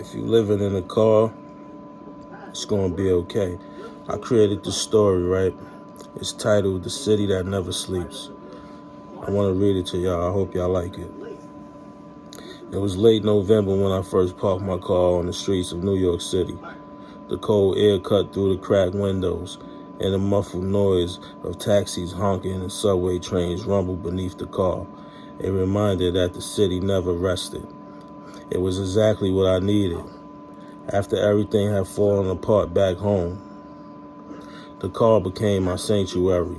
If you're living in a car, it's gonna be okay. I created this story, right? It's titled The City That Never Sleeps. I want to read it to y'all. I hope y'all like it. It was late November when I first parked my car on the streets of New York City. The cold air cut through the cracked windows, and the muffled noise of taxis honking and subway trains rumbled beneath the car, a reminder that the city never rested. It was exactly what I needed. After everything had fallen apart back home, the car became my sanctuary,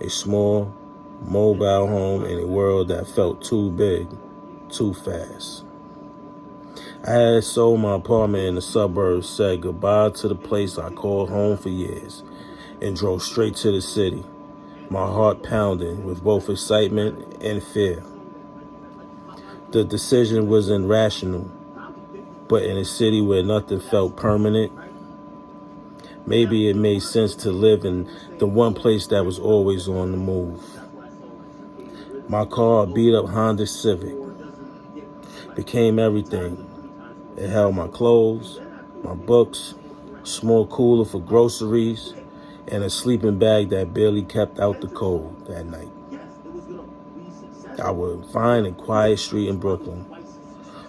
a small, mobile home in a world that felt too big, too fast. I had sold my apartment in the suburbs, said goodbye to the place I called home for years, and drove straight to the city, my heart pounding with both excitement and fear. The decision was irrational, but in a city where nothing felt permanent, maybe it made sense to live in the one place that was always on the move. My car, a beat-up Honda Civic, became everything. It held my clothes, my books, a small cooler for groceries, and a sleeping bag that barely kept out the cold that night. I would find a quiet street in Brooklyn,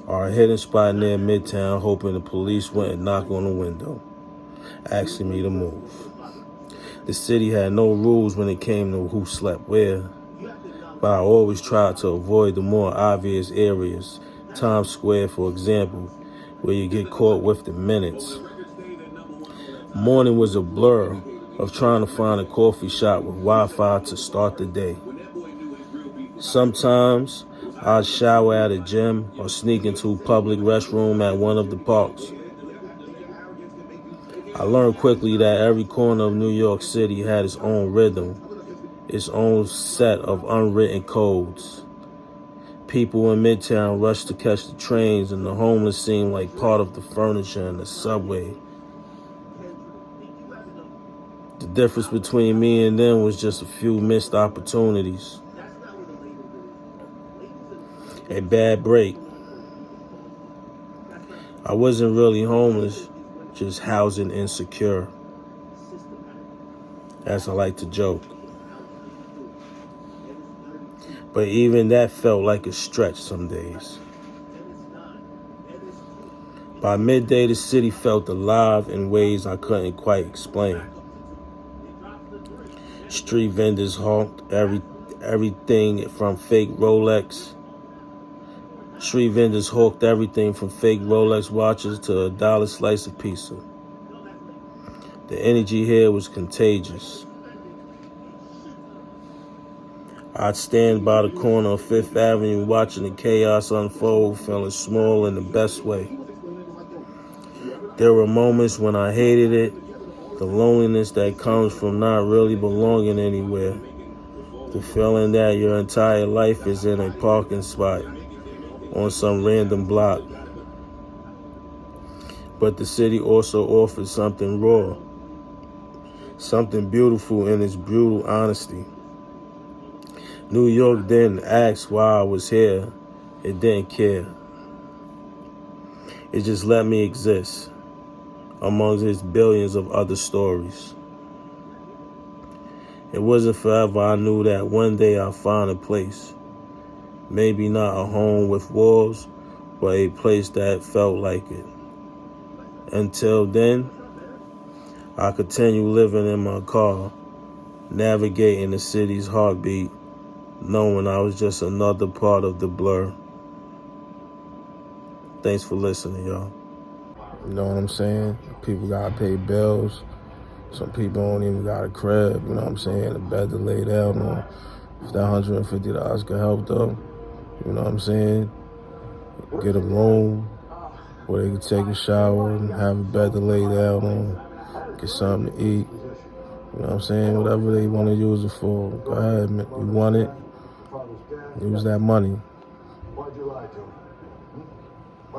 or a hidden spot near Midtown, hoping the police wouldn't knock on the window, asking me to move. The city had no rules when it came to who slept where, but I always tried to avoid the more obvious areas, Times Square, for example, where you get caught within minutes. Morning was a blur of trying to find a coffee shop with Wi-Fi to start the day. Sometimes I'd shower at a gym or sneak into a public restroom at one of the parks. I learned quickly that every corner of New York City had its own rhythm, its own set of unwritten codes. People in Midtown rushed to catch the trains, and the homeless seemed like part of the furniture in the subway. The difference between me and them was just a few missed opportunities. A bad break. I wasn't really homeless, just housing insecure, as I like to joke. But even that felt like a stretch some days. By midday, the city felt alive in ways I couldn't quite explain. Street vendors hawked everything from fake Rolex. Street vendors hawked everything from fake Rolex watches to a dollar slice of pizza. The energy here was contagious. I'd stand by the corner of Fifth Avenue watching the chaos unfold, feeling small in the best way. There were moments when I hated it, the loneliness that comes from not really belonging anywhere, the feeling that your entire life is in a parking spot on some random block. But the city also offered something raw, something beautiful in its brutal honesty. New York didn't ask why I was here. It didn't care. It just let me exist among its billions of other stories. It wasn't forever. I knew that one day I'd find a place. Maybe not a home with walls, but a place that felt like it. Until then, I continued living in my car, navigating the city's heartbeat, knowing I was just another part of the blur. Thanks for listening, y'all. You know what I'm saying? People gotta pay bills. Some people don't even got a crib, you know what I'm saying? A bed to lay down on. If that $150 could help them, you know what I'm saying? Get a room where they can take a shower and have a bed to lay down on. Get something to eat. You know what I'm saying? Whatever they want to use it for. Go ahead, man. You want it? Use that money.